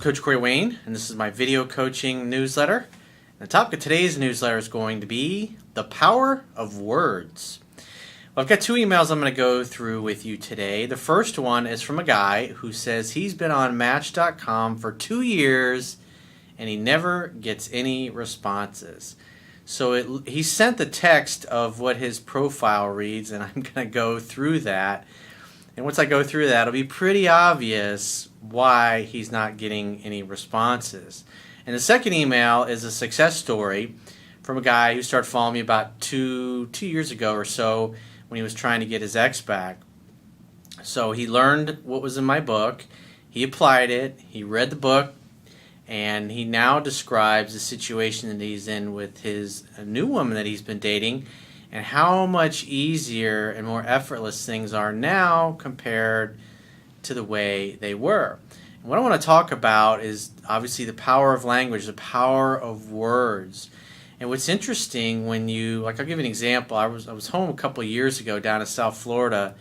Coach Corey Wayne, and this is my video coaching newsletter. The topic of today's newsletter is going to be the power of words. Well, I've got two emails I'm going to go through with you today. The first one is from a guy who says he's been on Match.com for 2 years and he never gets any responses. So he sent the text of what his profile reads, and I'm going to go through that. And once I go through that, it'll be pretty obvious why he's not getting any responses. And the second email is a success story from a guy who started following me about two years ago or so when he was trying to get his ex back. So he learned what was in my book, he applied it, he read the book, and he now describes the situation that he's in with his new woman that he's been dating and how much easier and more effortless things are now compared to the way they were. And what I want to talk about is obviously the power of language, the power of words. And what's interesting when I'll give you an example. I was home a couple of years ago down in South Florida,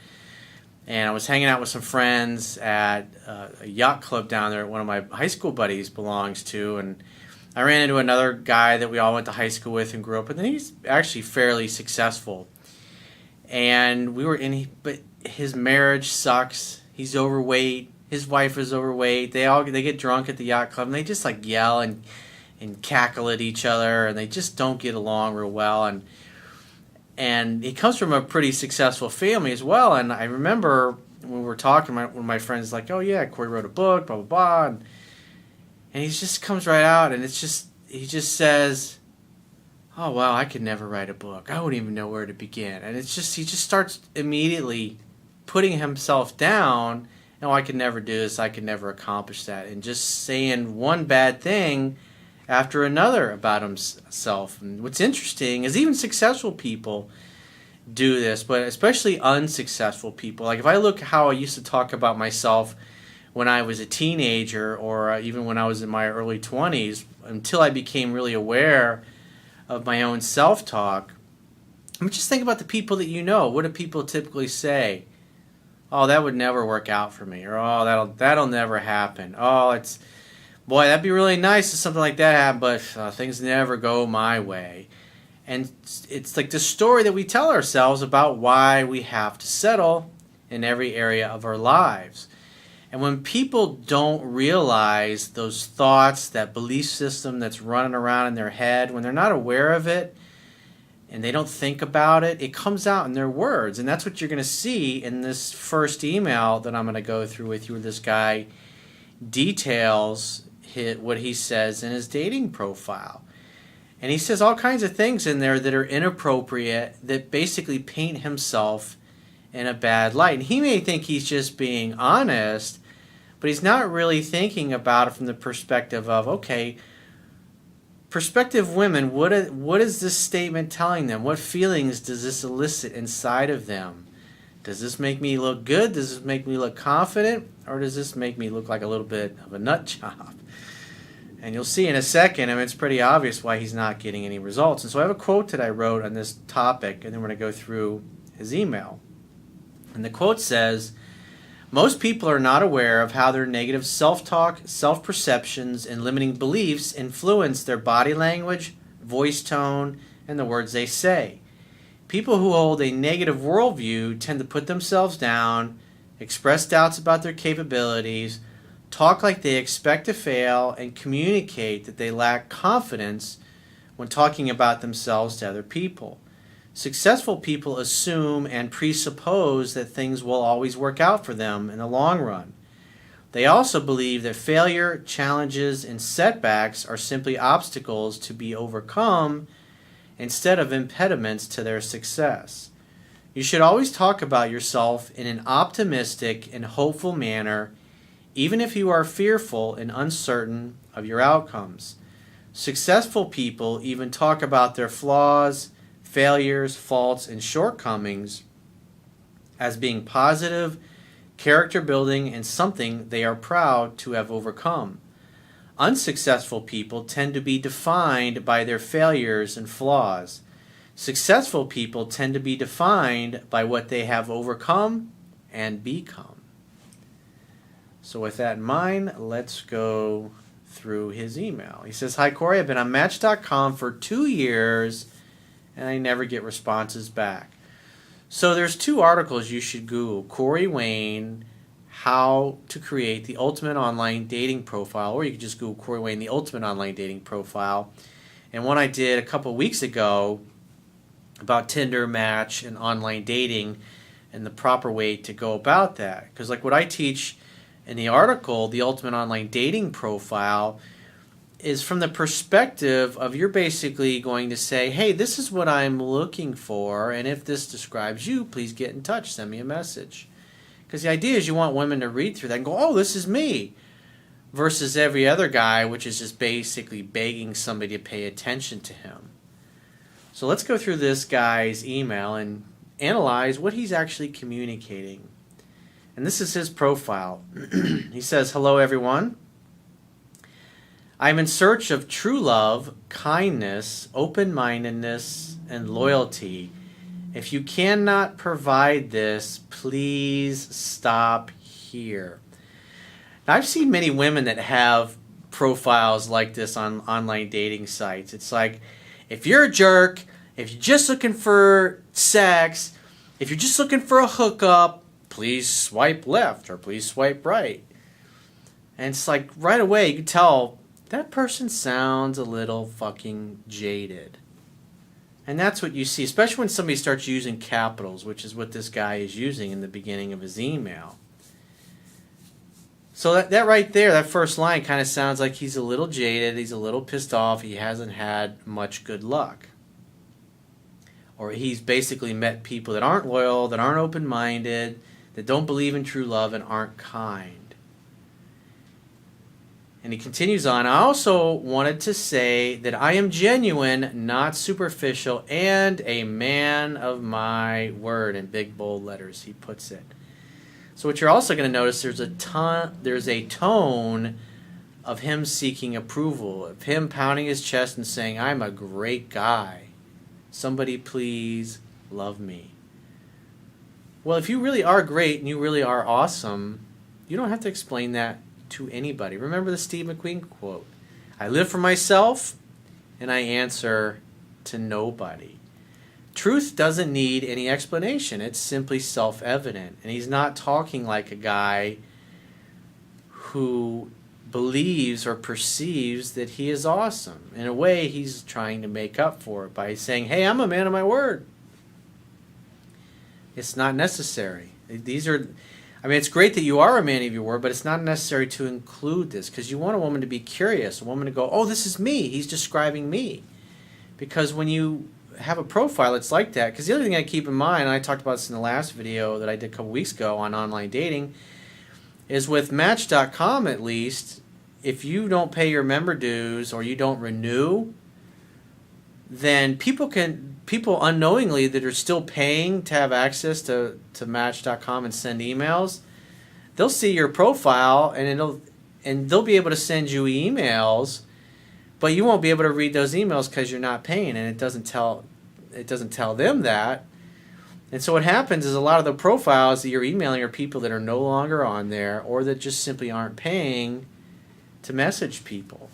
and I was hanging out with some friends at a yacht club down there that one of my high school buddies belongs to, and I ran into another guy that we all went to high school with and grew up with, and he's actually fairly successful. And but his marriage sucks. He's overweight. His wife is overweight. They get drunk at the yacht club, and they just like yell and cackle at each other, and they just don't get along real well. And he comes from a pretty successful family as well. And I remember when we were talking, one of my friends was like, "Oh yeah, Corey wrote a book, blah blah blah." And he just comes right out, and he just says, "Oh well, I could never write a book. I wouldn't even know where to begin." And he just starts immediately putting himself down. "No, I could never do this. I could never accomplish that," and just saying one bad thing after another about himself. And what's interesting is even successful people do this, but especially unsuccessful people. Like if I look how I used to talk about myself when I was a teenager, or even when I was in my early 20s, until I became really aware of my own self-talk. I mean, just think about the people that you know. What do people typically say? "Oh, that would never work out for me," or "Oh, that'll never happen." "Oh, boy, that'd be really nice if something like that happened, but things never go my way." And it's like the story that we tell ourselves about why we have to settle in every area of our lives. And when people don't realize those thoughts, that belief system that's running around in their head, when they're not aware of it and they don't think about it, it comes out in their words. And that's what you're going to see in this first email that I'm going to go through with you, where this guy details what he says in his dating profile. And he says all kinds of things in there that are inappropriate, that basically paint himself in a bad light. And he may think he's just being honest, but he's not really thinking about it from the perspective of, okay, prospective women, what is this statement telling them? What feelings does this elicit inside of them? Does this make me look good? Does this make me look confident? Or does this make me look like a little bit of a nut job? And you'll see in a second, I mean, it's pretty obvious why he's not getting any results. And so I have a quote that I wrote on this topic, and then we're going to go through his email. And the quote says, "Most people are not aware of how their negative self-talk, self-perceptions, and limiting beliefs influence their body language, voice tone, and the words they say. People who hold a negative worldview tend to put themselves down, express doubts about their capabilities, talk like they expect to fail, and communicate that they lack confidence when talking about themselves to other people. Successful people assume and presuppose that things will always work out for them in the long run. They also believe that failure, challenges, and setbacks are simply obstacles to be overcome instead of impediments to their success. You should always talk about yourself in an optimistic and hopeful manner, even if you are fearful and uncertain of your outcomes. Successful people even talk about their flaws, failures, faults, and shortcomings as being positive, character building, and something they are proud to have overcome. Unsuccessful people tend to be defined by their failures and flaws. Successful people tend to be defined by what they have overcome and become." So with that in mind, let's go through his email. He says, "Hi Corey, I've been on Match.com for 2 years and I never get responses back." So there's 2 articles you should Google. Corey Wayne, how to create the ultimate online dating profile, or you could just Google Corey Wayne, the ultimate online dating profile. And one I did a couple weeks ago about Tinder, Match, and online dating and the proper way to go about that. Because like what I teach in the article, the ultimate online dating profile, is from the perspective of you're basically going to say, hey, this is what I'm looking for, and if this describes you, please get in touch, send me a message. Because the idea is you want women to read through that and go, oh, this is me, versus every other guy, which is just basically begging somebody to pay attention to him. So let's go through this guy's email and analyze what he's actually communicating. And this is his profile. He says, "Hello, everyone. I'm in search of true love, kindness, open-mindedness, and loyalty. If you cannot provide this, please stop here." Now, I've seen many women that have profiles like this on online dating sites. It's like, if you're a jerk, if you're just looking for sex, if you're just looking for a hookup, please swipe left or please swipe right. And it's like right away you can tell that person sounds a little fucking jaded. And that's what you see, especially when somebody starts using capitals, which is what this guy is using in the beginning of his email. So that right there, that first line kind of sounds like he's a little jaded, he's a little pissed off, he hasn't had much good luck. Or he's basically met people that aren't loyal, that aren't open-minded, that don't believe in true love and aren't kind. And he continues on, "I also wanted to say that I am genuine, not superficial, and a man of my word," in big bold letters he puts it. So what you're also going to notice, there's a tone of him seeking approval, of him pounding his chest and saying, "I'm a great guy. Somebody please love me." Well, if you really are great and you really are awesome, you don't have to explain that to anybody. Remember the Steve McQueen quote, "I live for myself and I answer to nobody." Truth doesn't need any explanation. It's simply self-evident. And he's not talking like a guy who believes or perceives that he is awesome. In a way, he's trying to make up for it by saying, hey, I'm a man of my word. It's not necessary. It's great that you are a man of your word, but it's not necessary to include this because you want a woman to be curious, a woman to go, oh, this is me. He's describing me. Because when you have a profile, it's like that. Because the other thing I keep in mind, and I talked about this in the last video that I did a couple weeks ago on online dating, is with Match.com at least, if you don't pay your member dues or you don't renew, then people unknowingly that are still paying to have access to Match.com and send emails, they'll see your profile and they'll be able to send you emails, but you won't be able to read those emails because you're not paying, and it doesn't tell them that. And so what happens is a lot of the profiles that you're emailing are people that are no longer on there or that just simply aren't paying to message people.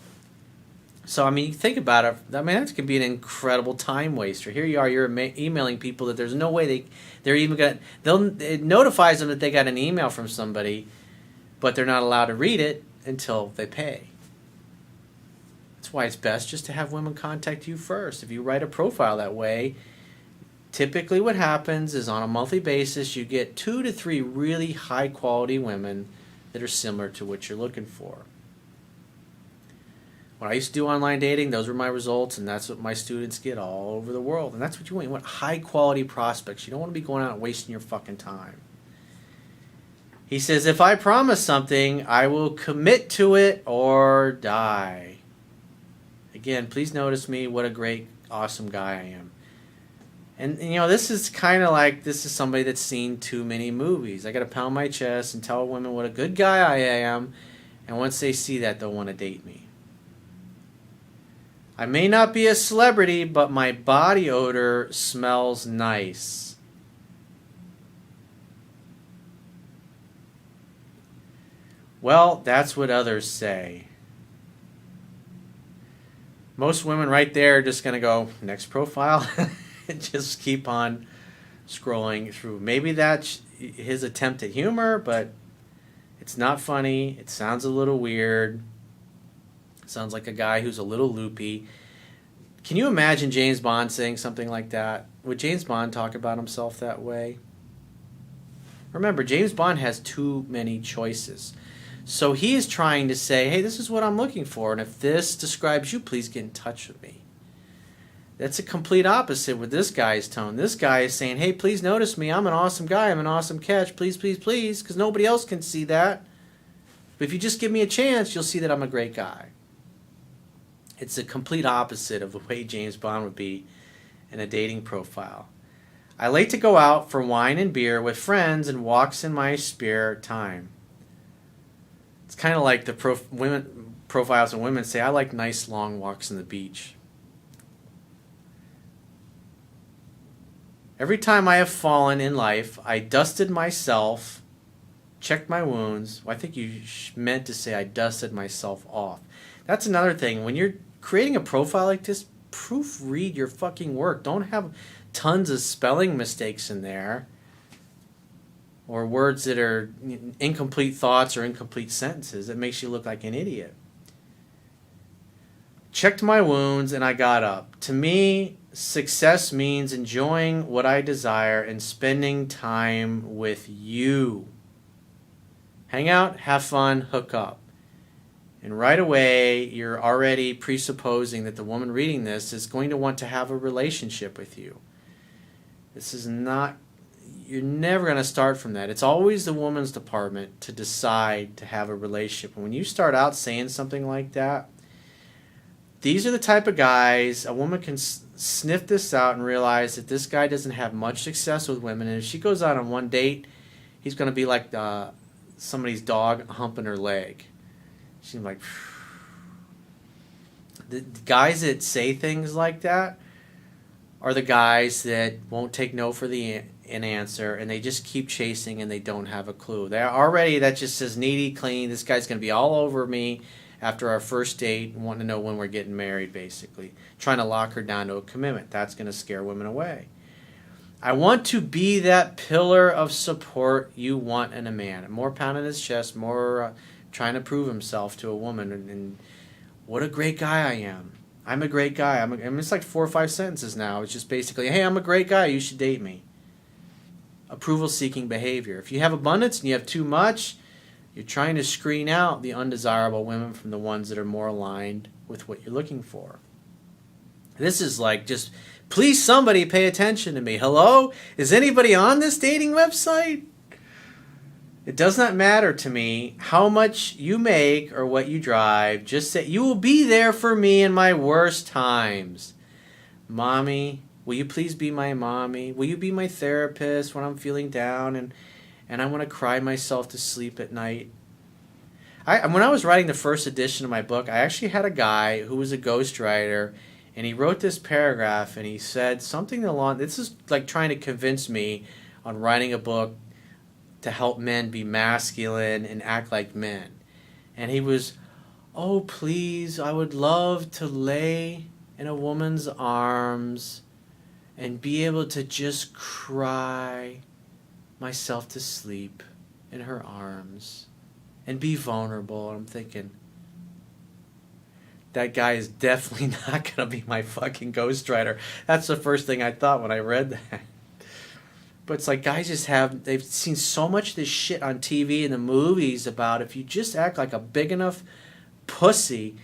So, you think about it, that could be an incredible time waster. Here you are, you're emailing people that there's no way they're even it notifies them that they got an email from somebody, but they're not allowed to read it until they pay. That's why it's best just to have women contact you first. If you write a profile that way, typically what happens is on a monthly basis you get 2 to 3 really high quality women that are similar to what you're looking for. When I used to do online dating, those were my results, and that's what my students get all over the world. And that's what you want. You want high quality prospects. You don't want to be going out and wasting your fucking time. He says, if I promise something, I will commit to it or die. Again, please notice me, what a great, awesome guy I am. And this is kind of like, this is somebody that's seen too many movies. I got to pound my chest and tell women what a good guy I am, and once they see that, they'll want to date me. I may not be a celebrity, but my body odor smells nice. Well, that's what others say. Most women right there are just going to go, next profile, and just keep on scrolling through. Maybe that's his attempt at humor, but it's not funny. It sounds a little weird. It sounds like a guy who's a little loopy. Can you imagine James Bond saying something like that? Would James Bond talk about himself that way? Remember, James Bond has too many choices. So he is trying to say, hey, this is what I'm looking for, and if this describes you, please get in touch with me. That's a complete opposite with this guy's tone. This guy is saying, hey, please notice me. I'm an awesome guy. I'm an awesome catch. Please, please, please, because nobody else can see that. But if you just give me a chance, you'll see that I'm a great guy. It's a complete opposite of the way James Bond would be in a dating profile. I like to go out for wine and beer with friends and walks in my spare time. It's kind of like the profiles of women say, I like nice long walks on the beach. Every time I have fallen in life, I dusted myself, checked my wounds. Well, I think you meant to say I dusted myself off. That's another thing. When you're creating a profile like this, proofread your fucking work. Don't have tons of spelling mistakes in there or words that are incomplete thoughts or incomplete sentences. It makes you look like an idiot. Checked my wounds and I got up. To me, success means enjoying what I desire and spending time with you. Hang out, have fun, hook up. And right away, you're already presupposing that the woman reading this is going to want to have a relationship with you. This is not, you're never going to start from that. It's always the woman's department to decide to have a relationship. And when you start out saying something like that, these are the type of guys, a woman can sniff this out and realize that this guy doesn't have much success with women. And if she goes out on one date, he's going to be like somebody's dog humping her leg. She's like, the guys that say things like that are the guys that won't take no for an answer, and they just keep chasing and they don't have a clue. They're already, that just says needy, clean. This guy's going to be all over me after our first date and wanting to know when we're getting married, basically. Trying to lock her down to a commitment. That's going to scare women away. I want to be that pillar of support you want in a man. More pounding his chest, more trying to prove himself to a woman, and what a great guy I am. I'm a great guy. I mean, it's like 4 or 5 sentences now. It's just basically, hey, I'm a great guy. You should date me. Approval-seeking behavior. If you have abundance and you have too much, you're trying to screen out the undesirable women from the ones that are more aligned with what you're looking for. This is like just, please somebody pay attention to me. Hello? Is anybody on this dating website? It does not matter to me how much you make or what you drive. Just say, you will be there for me in my worst times. Mommy, will you please be my mommy? Will you be my therapist when I'm feeling down and I want to cry myself to sleep at night? When I was writing the first edition of my book, I actually had a guy who was a ghostwriter, and he wrote this paragraph, and he said something along, this is like trying to convince me on writing a book to help men be masculine and act like men. And he was, oh, please, I would love to lay in a woman's arms and be able to just cry myself to sleep in her arms and be vulnerable. And I'm thinking, that guy is definitely not going to be my fucking ghostwriter. That's the first thing I thought when I read that. But it's like guys just they've seen so much of this shit on TV and the movies about if you just act like a big enough pussy,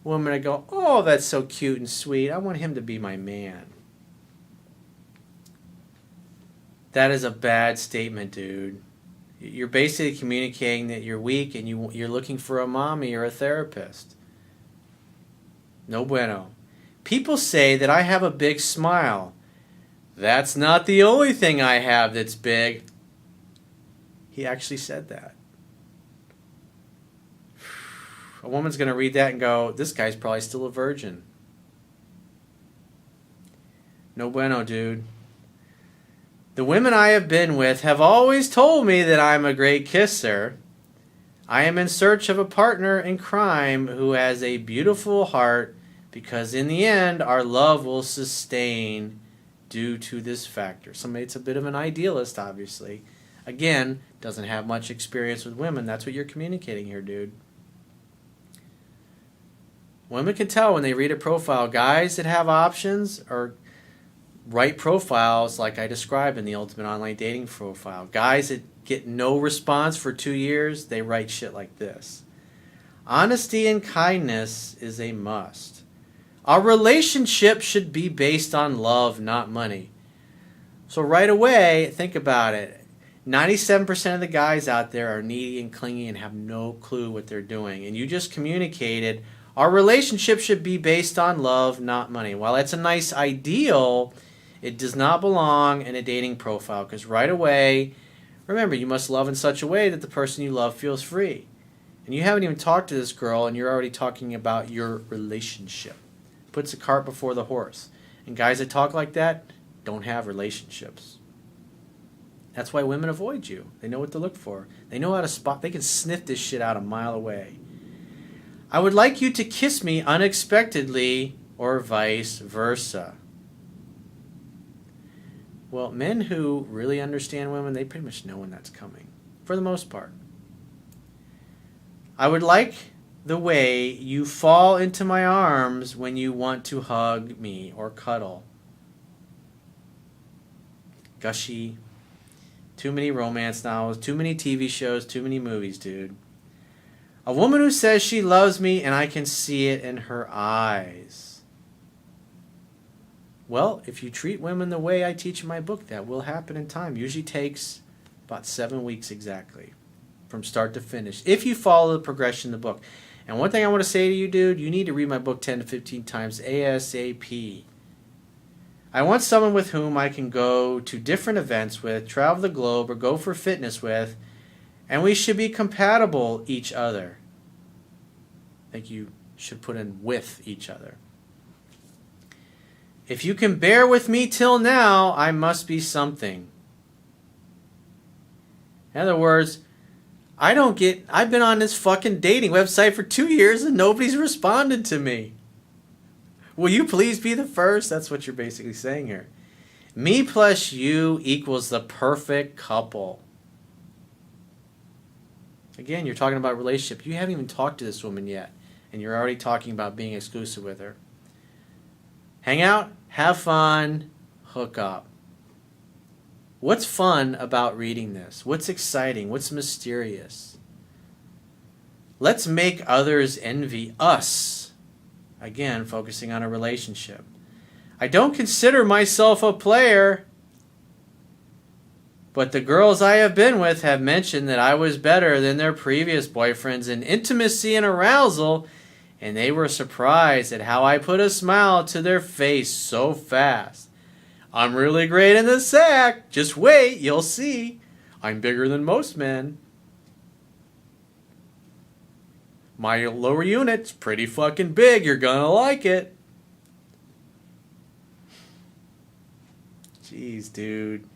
women are go, oh, that's so cute and sweet. I want him to be my man. That is a bad statement, dude. You're basically communicating that you're weak and you're looking for a mommy or a therapist. No bueno. People say that I have a big smile. That's not the only thing I have that's big. He actually said that. A woman's going to read that and go, this guy's probably still a virgin. No bueno, dude. The women I have been with have always told me that I'm a great kisser. I am in search of a partner in crime who has a beautiful heart, because in the end, our love will sustain due to this factor. Somebody that's a bit of an idealist, obviously. Again, doesn't have much experience with women. That's what you're communicating here, dude. Women can tell when they read a profile. Guys that have options or write profiles like I described in the Ultimate Online Dating Profile. Guys that get no response for 2 years, they write shit like this. Honesty and kindness is a must. Our relationship should be based on love, not money. So right away, think about it. 97% of the guys out there are needy and clingy and have no clue what they're doing. And you just communicated, our relationship should be based on love, not money. While that's a nice ideal, it does not belong in a dating profile, because right away, remember, you must love in such a way that the person you love feels free. And you haven't even talked to this girl, and you're already talking about your relationship. Puts the cart before the horse. And guys that talk like that don't have relationships. That's why women avoid you. They know what to look for. They know how to spot. They can sniff this shit out a mile away. I would like you to kiss me unexpectedly, or vice versa. Well, men who really understand women, they pretty much know when that's coming, for the most part. I would like the way you fall into my arms when you want to hug me or cuddle. Gushy. Too many romance novels, too many TV shows, too many movies, dude. A woman who says she loves me and I can see it in her eyes. Well, if you treat women the way I teach in my book, that will happen in time. Usually takes about 7 weeks exactly, from start to finish, if you follow the progression in the book. And one thing I want to say to you, dude, you need to read my book 10 to 15 times ASAP. I want someone with whom I can go to different events with, travel the globe, or go for fitness with, and we should be compatible each other. I think you should put in with each other. If you can bear with me till now, I must be something. In other words, I've been on this fucking dating website for 2 years and nobody's responded to me. Will you please be the first? That's what you're basically saying here. Me plus you equals the perfect couple. Again, you're talking about relationship. You haven't even talked to this woman yet, and you're already talking about being exclusive with her. Hang out, have fun, hook up. What's fun about reading this? What's exciting? What's mysterious? Let's make others envy us. Again, focusing on a relationship. I don't consider myself a player, but the girls I have been with have mentioned that I was better than their previous boyfriends in intimacy and arousal, and they were surprised at how I put a smile to their face so fast. I'm really great in the sack. Just wait, you'll see. I'm bigger than most men. My lower unit's pretty fucking big. You're gonna like it. Jeez, dude.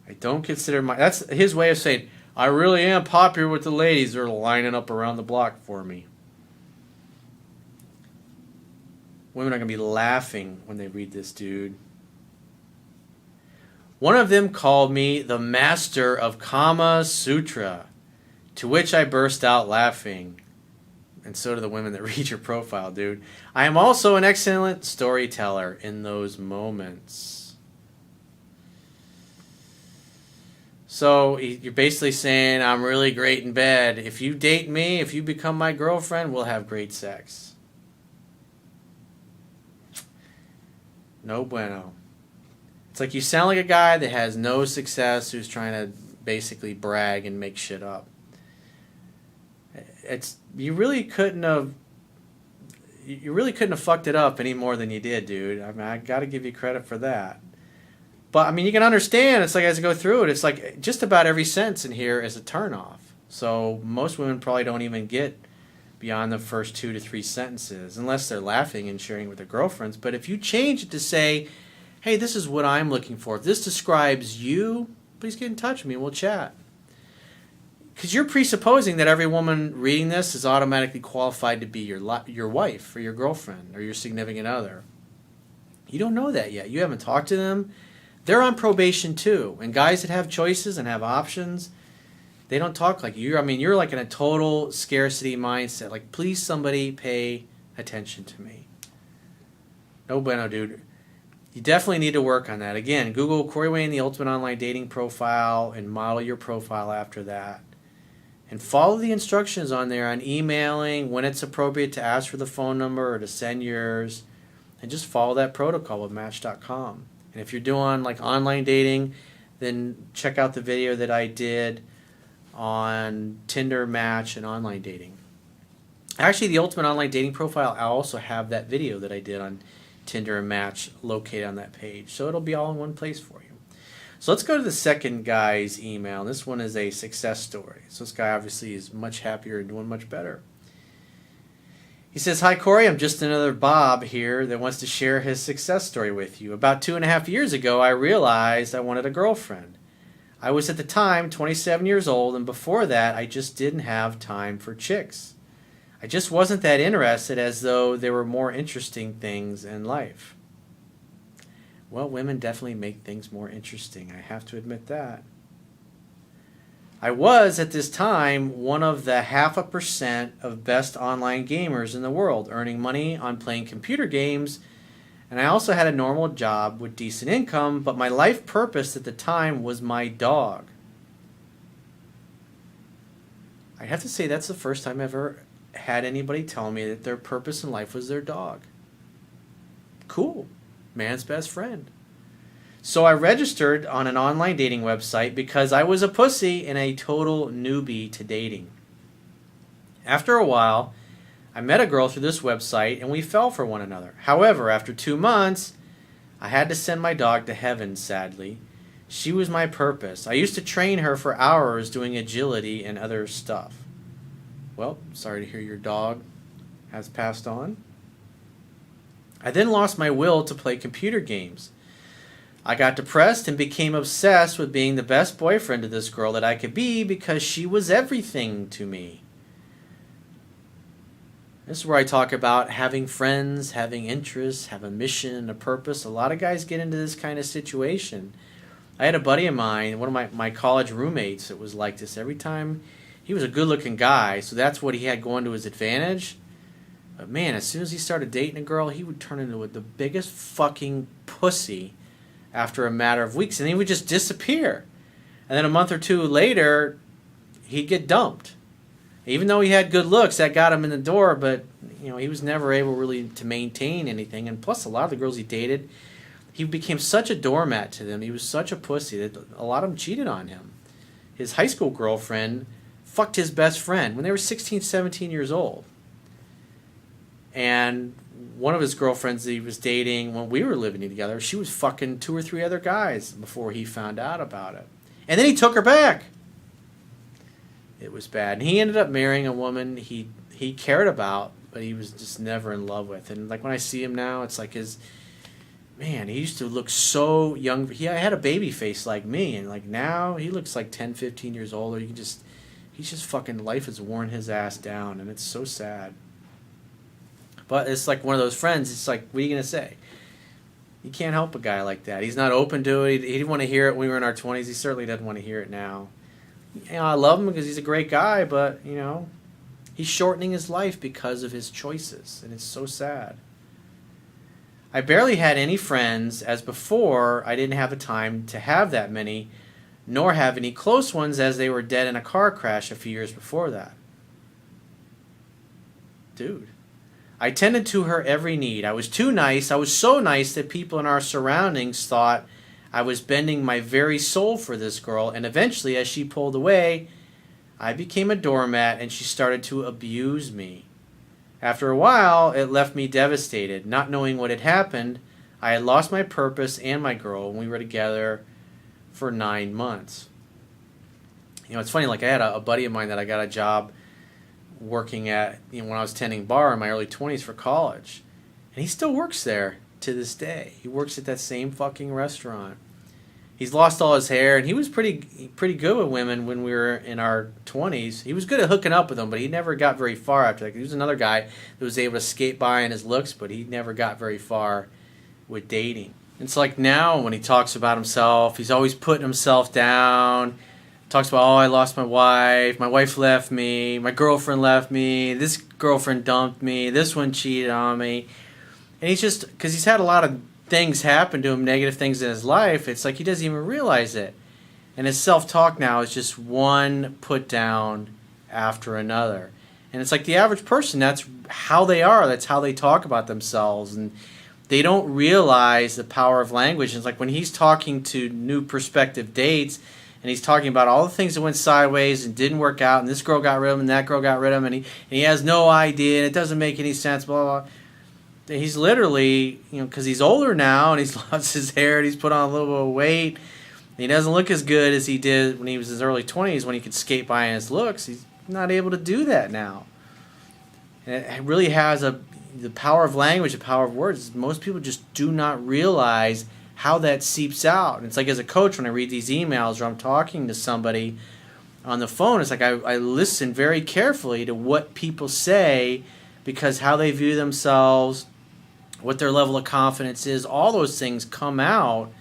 I don't consider that's his way of saying, I really am popular with the ladies. They're lining up around the block for me. Women are going to be laughing when they read this, dude. One of them called me the master of Kama Sutra, to which I burst out laughing. And so do the women that read your profile, dude. I am also an excellent storyteller in those moments. So you're basically saying, I'm really great in bed. If you date me, if you become my girlfriend, we'll have great sex. No bueno. It's like you sound like a guy that has no success, who's trying to basically brag and make shit up. You really couldn't have fucked it up any more than you did, dude. I mean, I got to give you credit for that. But I mean, you can understand. It's like as I go through it, it's like just about every sentence in here is a turnoff. So most women probably don't even get beyond the first 2 to 3 sentences, unless they're laughing and sharing with their girlfriends. But if you change it to say, hey, this is what I'm looking for. If this describes you, please get in touch with me and we'll chat. Because you're presupposing that every woman reading this is automatically qualified to be your wife or your girlfriend or your significant other. You don't know that yet. You haven't talked to them. They're on probation too. And guys that have choices and have options, they don't talk like you. I mean, you're like in a total scarcity mindset. Like, please somebody pay attention to me. No bueno, dude. You definitely need to work on that. Again, Google Corey Wayne, the ultimate online dating profile, and model your profile after that. And follow the instructions on there on emailing, when it's appropriate to ask for the phone number or to send yours. And just follow that protocol with Match.com. And if you're doing like online dating, then check out the video that I did on Tinder, Match, and online dating. Actually, the ultimate online dating profile, I also have that video that I did on Tinder and Match located on that page. So it'll be all in one place for you. So let's go to the second guy's email. This one is a success story. So this guy obviously is much happier and doing much better. He says, "Hi Corey, I'm just another Bob here that wants to share his success story with you. About 2.5 years ago, I realized I wanted a girlfriend. I was at the time 27 years old, and before that, I just didn't have time for chicks. I just wasn't that interested, as though there were more interesting things in life." Well, women definitely make things more interesting. I have to admit that. "I was, at this time, one of the 0.5% of best online gamers in the world, earning money on playing computer games, and I also had a normal job with decent income, but my life purpose at the time was my dog." I have to say that's the first time I've ever had anybody tell me that their purpose in life was their dog. Cool. Man's best friend. "So I registered on an online dating website because I was a pussy and a total newbie to dating. After a while, I met a girl through this website and we fell for one another. However, after 2 months, I had to send my dog to heaven, sadly. She was my purpose. I used to train her for hours doing agility and other stuff." Well, sorry to hear your dog has passed on. "I then lost my will to play computer games. I got depressed and became obsessed with being the best boyfriend to this girl that I could be because she was everything to me." This is where I talk about having friends, having interests, have a mission, a purpose. A lot of guys get into this kind of situation. I had a buddy of mine, one of my college roommates, that was like this. Every time, he was a good-looking guy, so that's what he had going to his advantage. But man, as soon as he started dating a girl, he would turn into the biggest fucking pussy after a matter of weeks, and he would just disappear. And then a month or two later, he'd get dumped. Even though he had good looks, that got him in the door, but he was never able really to maintain anything. And plus, a lot of the girls he dated, he became such a doormat to them. He was such a pussy that a lot of them cheated on him. His high school girlfriend fucked his best friend when they were 16, 17 years old. And one of his girlfriends that he was dating when we were living together, she was fucking 2 or 3 other guys before he found out about it. And then he took her back. It was bad. And he ended up marrying a woman he cared about, but he was just never in love with. And like when I see him now, it's like he used to look so young. He had a baby face like me, and like now he looks like 10, 15 years older. He's just fucking, life has worn his ass down, and it's so sad. But it's like one of those friends, it's like, what are you going to say? You can't help a guy like that. He's not open to it. He didn't want to hear it when we were in our 20s. He certainly doesn't want to hear it now. I love him because he's a great guy, but, he's shortening his life because of his choices, and it's so sad. "I barely had any friends, as before I didn't have the time to have that many, nor have any close ones, as they were dead in a car crash a few years before that." Dude. "I tended to her every need. I was too nice. I was so nice that people in our surroundings thought I was bending my very soul for this girl, and eventually, as she pulled away, I became a doormat and she started to abuse me. After a while, it left me devastated. Not knowing what had happened, I had lost my purpose and my girl, and we were together for 9 months." It's funny, like I had a buddy of mine that I got a job working at when I was tending bar in my early 20s for college, and he still works there to this day. He works at that same fucking restaurant, He's lost all his hair, and he was pretty good with women when we were in our 20s. He was good at hooking up with them, but he never got very far after that. He was another guy that was able to skate by in his looks, but he never got very far with dating. It's like now when he talks about himself, he's always putting himself down. Talks about, oh, I lost my wife left me, my girlfriend left me, this girlfriend dumped me, this one cheated on me. And he's just, because he's had a lot of things happen to him, negative things in his life, it's like he doesn't even realize it. And his self-talk now is just one put down after another. And it's like the average person, that's how they are, that's how they talk about themselves. And they don't realize the power of language. And it's like when he's talking to new prospective dates, and he's talking about all the things that went sideways and didn't work out, and this girl got rid of him, and that girl got rid of him, and he has no idea, and it doesn't make any sense, blah, blah, blah. He's literally, because he's older now, and he's lost his hair, and he's put on a little bit of weight, and he doesn't look as good as he did when he was in his early 20s, when he could skate by in his looks. He's not able to do that now. And it really has the power of language, the power of words. Most people just do not realize how that seeps out. And it's like as a coach, when I read these emails or I'm talking to somebody on the phone, it's like I listen very carefully to what people say, because how they view themselves, what their level of confidence is, all those things come out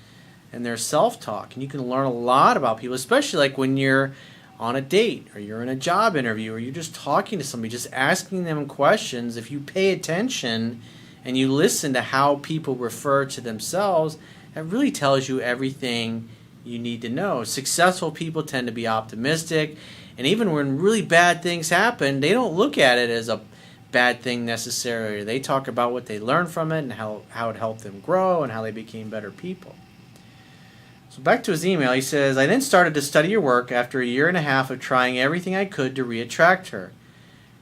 in their self-talk. And you can learn a lot about people, especially like when you're on a date or you're in a job interview or you're just talking to somebody, just asking them questions. If you pay attention and you listen to how people refer to themselves, that really tells you everything you need to know. Successful people tend to be optimistic, and even when really bad things happen, they don't look at it as a bad thing necessarily. They talk about what they learned from it and how it helped them grow and how they became better people. So back to his email, he says, I then started to study your work after a year and a half of trying everything I could to re-attract her.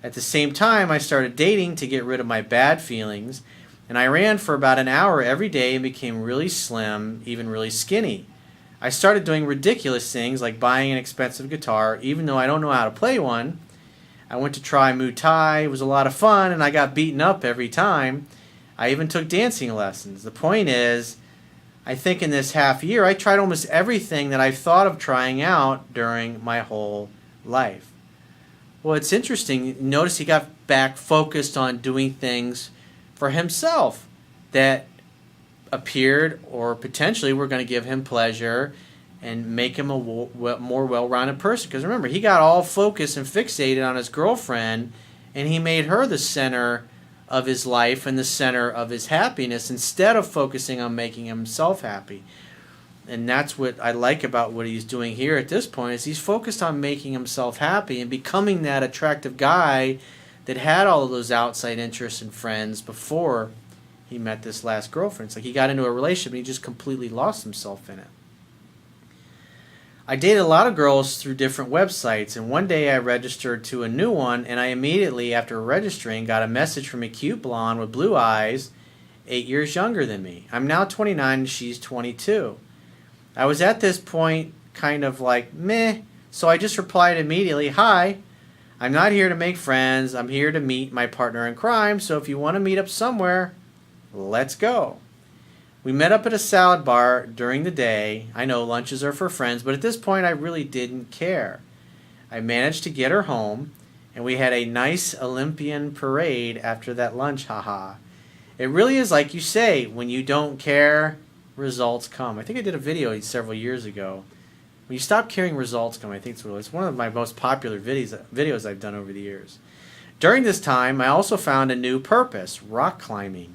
At the same time, I started dating to get rid of my bad feelings, and I ran for about an hour every day and became really slim, even really skinny. I started doing ridiculous things like buying an expensive guitar, even though I don't know how to play one. I went to try Muay Thai. It was a lot of fun, and I got beaten up every time. I even took dancing lessons. The point is, I think in this half year, I tried almost everything that I've thought of trying out during my whole life. Well, it's interesting. Notice he got back focused on doing things for himself that appeared or potentially were going to give him pleasure and make him a more well-rounded person. Because remember, he got all focused and fixated on his girlfriend, and he made her the center of his life and the center of his happiness instead of focusing on making himself happy. And that's what I like about what he's doing here at this point, is he's focused on making himself happy and becoming that attractive guy that had all of those outside interests and friends before he met this last girlfriend. It's like he got into a relationship and he just completely lost himself in it. I dated a lot of girls through different websites, and one day I registered to a new one, and I immediately, after registering, got a message from a cute blonde with blue eyes, 8 years younger than me. I'm now 29 and she's 22. I was at this point kind of like, meh, so I just replied immediately, hi, I'm not here to make friends, I'm here to meet my partner in crime, so if you want to meet up somewhere, let's go. We met up at a salad bar during the day. I know lunches are for friends, but at this point I really didn't care. I managed to get her home, and we had a nice Olympian parade after that lunch, haha. It really is like you say, when you don't care, results come. I think I did a video several years ago. When you stop caring, results come. I think it's one of my most popular videos I've done over the years. During this time, I also found a new purpose, rock climbing.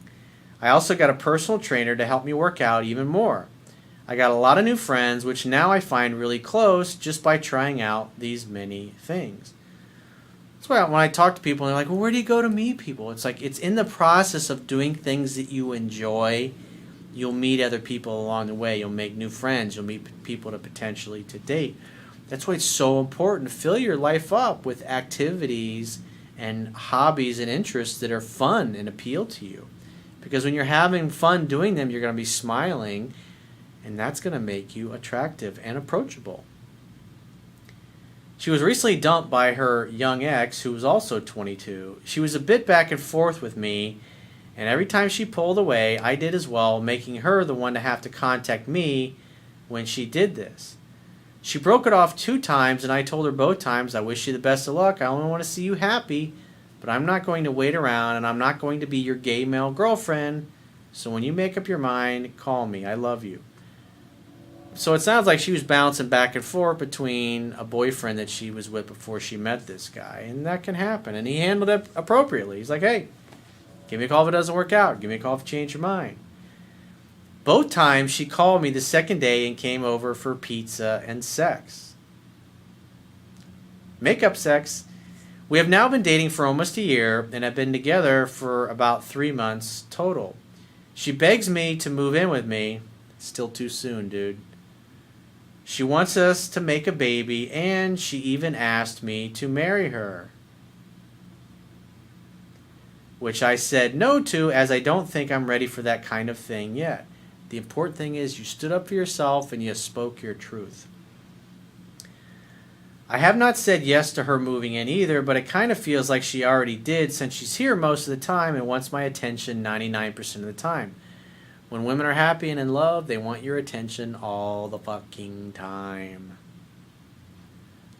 I also got a personal trainer to help me work out even more. I got a lot of new friends, which now I find really close just by trying out these many things. That's why when I talk to people and they're like, well, where do you go to meet people? It's like it's in the process of doing things that you enjoy. You'll meet other people along the way. You'll make new friends. You'll meet people to potentially to date. That's why it's so important to fill your life up with activities and hobbies and interests that are fun and appeal to you. Because when you're having fun doing them, you're going to be smiling, and that's going to make you attractive and approachable. She was recently dumped by her young ex, who was also 22. She was a bit back and forth with me, and every time she pulled away, I did as well, making her the one to have to contact me when she did this. She broke it off 2 times, and I told her both times, I wish you the best of luck. I only want to see you happy, but I'm not going to wait around, and I'm not going to be your gay male girlfriend. So when you make up your mind, call me. I love you. So it sounds like she was bouncing back and forth between a boyfriend that she was with before she met this guy, and that can happen. And he handled it appropriately. He's like, hey, give me a call if it doesn't work out. Give me a call if you change your mind. Both times she called me the second day and came over for pizza and sex. Makeup sex. We have now been dating for almost a year and have been together for about 3 months total. She begs me to move in with me. Still too soon, dude. She wants us to make a baby, and she even asked me to marry her, which I said no to, as I don't think I'm ready for that kind of thing yet. The important thing is you stood up for yourself and you spoke your truth. I have not said yes to her moving in either, but it kind of feels like she already did, since she's here most of the time and wants my attention 99% of the time. When women are happy and in love, they want your attention all the fucking time.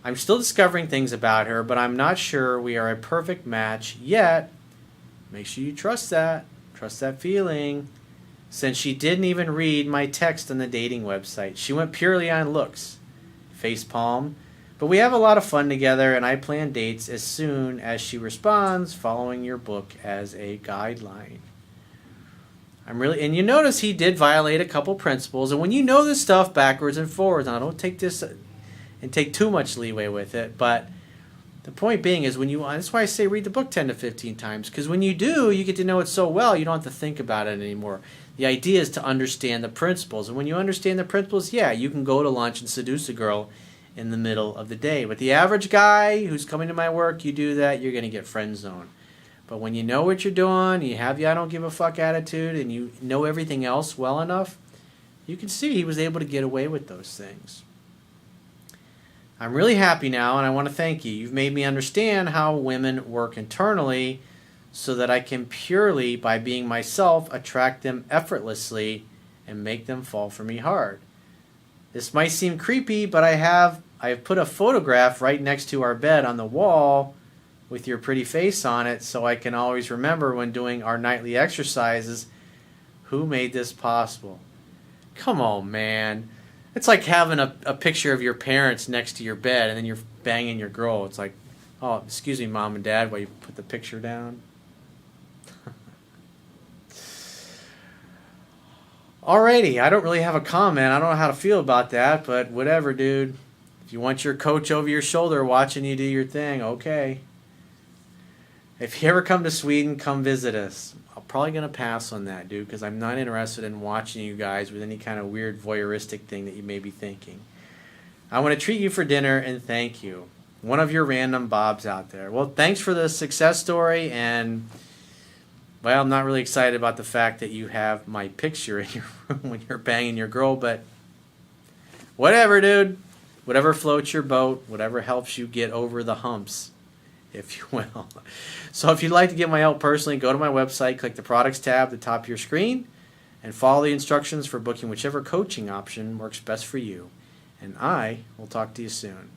I'm still discovering things about her, but I'm not sure we are a perfect match yet. Make sure you trust that. Trust that feeling. Since she didn't even read my text on the dating website. She went purely on looks. Facepalm. But we have a lot of fun together, and I plan dates as soon as she responds, following your book as a guideline. And you notice he did violate a couple principles, and when you know this stuff backwards and forwards, and I don't take this and take too much leeway with it, but the point being is that's why I say read the book 10 to 15 times, because when you do, you get to know it so well, you don't have to think about it anymore. The idea is to understand the principles, and when you understand the principles, yeah, you can go to lunch and seduce a girl in the middle of the day. But the average guy who's coming to my work, you do that, you're going to get friend zoned. But when you know what you're doing, you have the I don't give a fuck attitude, and you know everything else well enough, you can see he was able to get away with those things. I'm really happy now, and I want to thank you. You've made me understand how women work internally so that I can purely, by being myself, attract them effortlessly and make them fall for me hard. This might seem creepy, but I have put a photograph right next to our bed on the wall with your pretty face on it, so I can always remember when doing our nightly exercises who made this possible. Come on, man. It's like having a picture of your parents next to your bed, and then you're banging your girl. It's like, oh, excuse me, Mom and Dad, while you put the picture down. Alrighty, I don't really have a comment. I don't know how to feel about that, but whatever, dude. If you want your coach over your shoulder watching you do your thing, okay. If you ever come to Sweden, come visit us. I'm probably going to pass on that, dude, because I'm not interested in watching you guys with any kind of weird voyeuristic thing that you may be thinking. I want to treat you for dinner and thank you. One of your random Bobs out there. Well, thanks for the success story, and well, I'm not really excited about the fact that you have my picture in your room when you're banging your girl, but whatever, dude. Whatever floats your boat, whatever helps you get over the humps, if you will. So if you'd like to get my help personally, go to my website, click the products tab at the top of your screen, and follow the instructions for booking whichever coaching option works best for you. And I will talk to you soon.